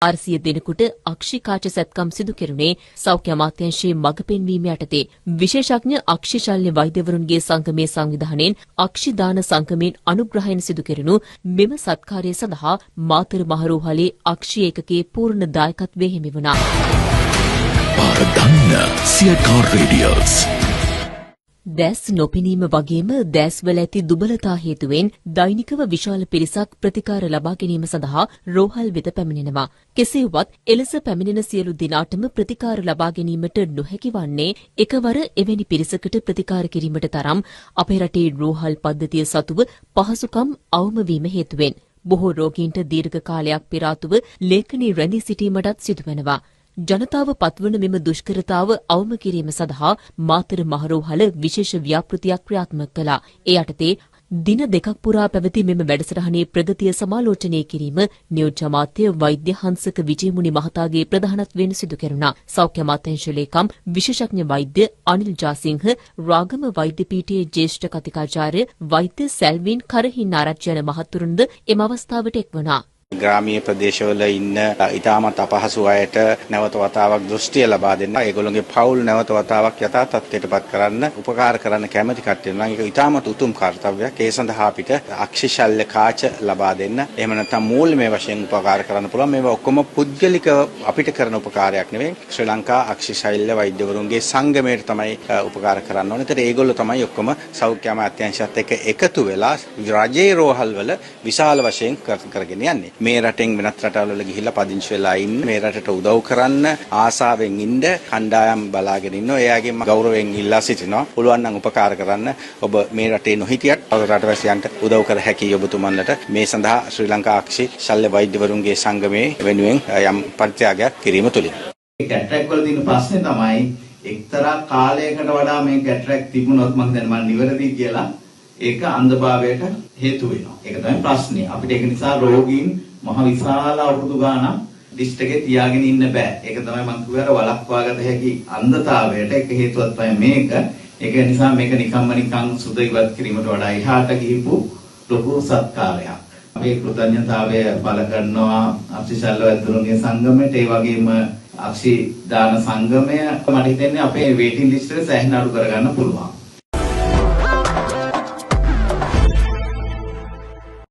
400 දෙනෙකුට අක්ෂි කාච සැත්කම් සිදු කෙරුණේ සෞඛ්‍ය අමාත්‍යාංශයේ මඟ පෙන්වීම යටතේ. විශේෂඥ අක්ෂි ශල්‍ය වෛද්‍යවරුන්ගේ සංගමේ සංවිධානයෙන් අක්ෂි දාන සංගමයෙන් අනුග්‍රහයෙන් සිදු කෙරුණු මෙම සත්කාරය සඳහා මාතර මහරෝහලේ අක්ෂි ඒකකයේ පූර්ණ දායකත්වයේ හිමි වුණා. පාරදන්න සියකාර් රේඩියෝස් දැස් නොපෙනීම වගේම දැස්වල ඇති දුබලතා හේතුවෙන් දෛනිකව විශාල පිරිසක් ප්‍රතිකාර ලබා ගැනීම සඳහා රෝහල් වෙත පැමිණෙනවා. කෙසේ වුවත් එලෙස පැමිණෙන සියලු දිනාටම ප්‍රතිකාර ලබා ගැනීමට නොහැකි වන්නේ එකවර එවැනි පිරිසකට ප්‍රතිකාර කිරීමට තරම් අපේ රටේ රෝහල් පද්ධතිය සතුව පහසුකම් අවම වීම හේතුවෙන්. බොහෝ රෝගීන්ට දීර්ඝ කාලයක් පෙර ආතුව ලේඛනී රැඳී සිටීමටත් සිදුවෙනවා. ජනතාව පත්වන මෙම දුෂ්කරතාව අවම කිරීම සඳහා මාතර මහරෝහල විශේෂ ව්‍යාපෘතියක් ක්‍රියාත්මක කළා. ඒ යටතේ දින දෙකක් පුරා පැවති මෙම වැඩසටහනේ ප්‍රගතිය සමාලෝචනය කිරීම නියෝජ්‍ය අමාත්‍ය වෛද්‍ය හංසක විජේමුනි මහතාගේ ප්‍රධානත්වයෙන් සිදු කෙරුණා. සෞඛ්‍ය අමාත්‍යාංශ ලේකම් විශේෂඥ වෛද්‍ය අනිල් ජාසිංහ, රාගම වෛද්‍ය පීඨයේ ජ්‍යෙෂ්ඨ කතිකාචාර්ය වෛද්‍ය සැල්වින් කරහිනාරච්චි යන මහතුරුන්ද එම අවස්ථාවට එක්වුණා. ග්‍රාමීය ප්‍රදේශවල ඉන්න ඉතාමත් අපහසු අයට නැවත වතාවක් දෘෂ්ටිය ලබා දෙන්න, ඒගොල්ලෝගේ පවුල් නැවත වතාවක් යථා තත්ත්වයටපත් කරන්න උපකාර කරන්න කැමැති කට්ටිය නම් ඒක ඉතාමත් උතුම් කාර්යයක්. ඒ සඳහා අපිට අක්ෂි ශල්‍ය කාච ලබා දෙන්න, එහෙම නැත්නම් මූල්‍යමය වශයෙන් උපකාර කරන්න පුළුවන්. මේවා ඔක්කොම පුද්ගලිකව අපිට කරන උපකාරයක් නෙවෙයි. ශ්‍රී ලංකා අක්ෂි ශල්‍ය වෛද්‍යවරුන්ගේ සංගමයට තමයි උපකාර කරන්න ඕනේ. ඒතර ඒගොල්ලෝ තමයි ඔක්කොම සෞඛ්‍ය අමාත්‍යාංශයත් එක්ක එකතු වෙලා රජයේ රෝහල් වල විශාල වශයෙන් කරගෙන යන්නේ. මේ රටෙන් වෙනත් රටවල ගිහිල්ලා පදිංචි වෙලා ඉන්න, මේ රටට උදව් කරන්න ආසාවෙන් ඉන්න කණ්ඩායම් බලාගෙන ඉන්නවා. එයාගෙන් ගෞරවයෙන් ඉල්ලා සිටිනවා. පුළුවන් නම් උපකාර කරන්න. ඔබ මේ රටේ නොහිටියත් රටවැසියන්ට උදව් කර හැකි ඔබතුමන්ලට මේ සඳහා ශ්‍රී ලංකා අක්ෂි ශල්‍ය වෛද්‍යවරුන්ගේ සංගමයේ වෙනුවෙන් යම් පරිත්‍යාගයක් කිරීම තුලින්. කැටරැක් වල තියෙන ප්‍රශ්නේ තමයි එක්තරා කාලයකට වඩා මේ කැටරැක් තිබුණොත් මම නිවැරදි කියලා ඒක අන්ධභාවයට හේතු වෙනවා. ඒක තමයි ප්‍රශ්නේ. අපිට ඒක නිසා රෝගීන් මහ විශාල අවුරුදු ගාණක් ලිස්ට් එකේ තියාගෙන ඉන්න බෑ. ඒක තමයි මම කියුවා වළක්වාගත හැකි අන්ධතාවයට එක හේතුවක් තමයි මේක. ඒක නිසා මේක නිකන් සුද ඉවත් කිරීමට වඩා එහාට ගිහිපු ලොකු සත්කාරයක්. අපි කෘතඥතාවය බල ගන්නවා අක්ෂි ශල්‍ය වෛද්‍යවරුන්ගේ සංගමයට, ඒ වගේම අක්ෂි දාන සංගමය මට හිතෙන්නේ අපේ වේටින් ලිස්ට් එක සෑහෙන අඩු කරගන්න පුළුවන්.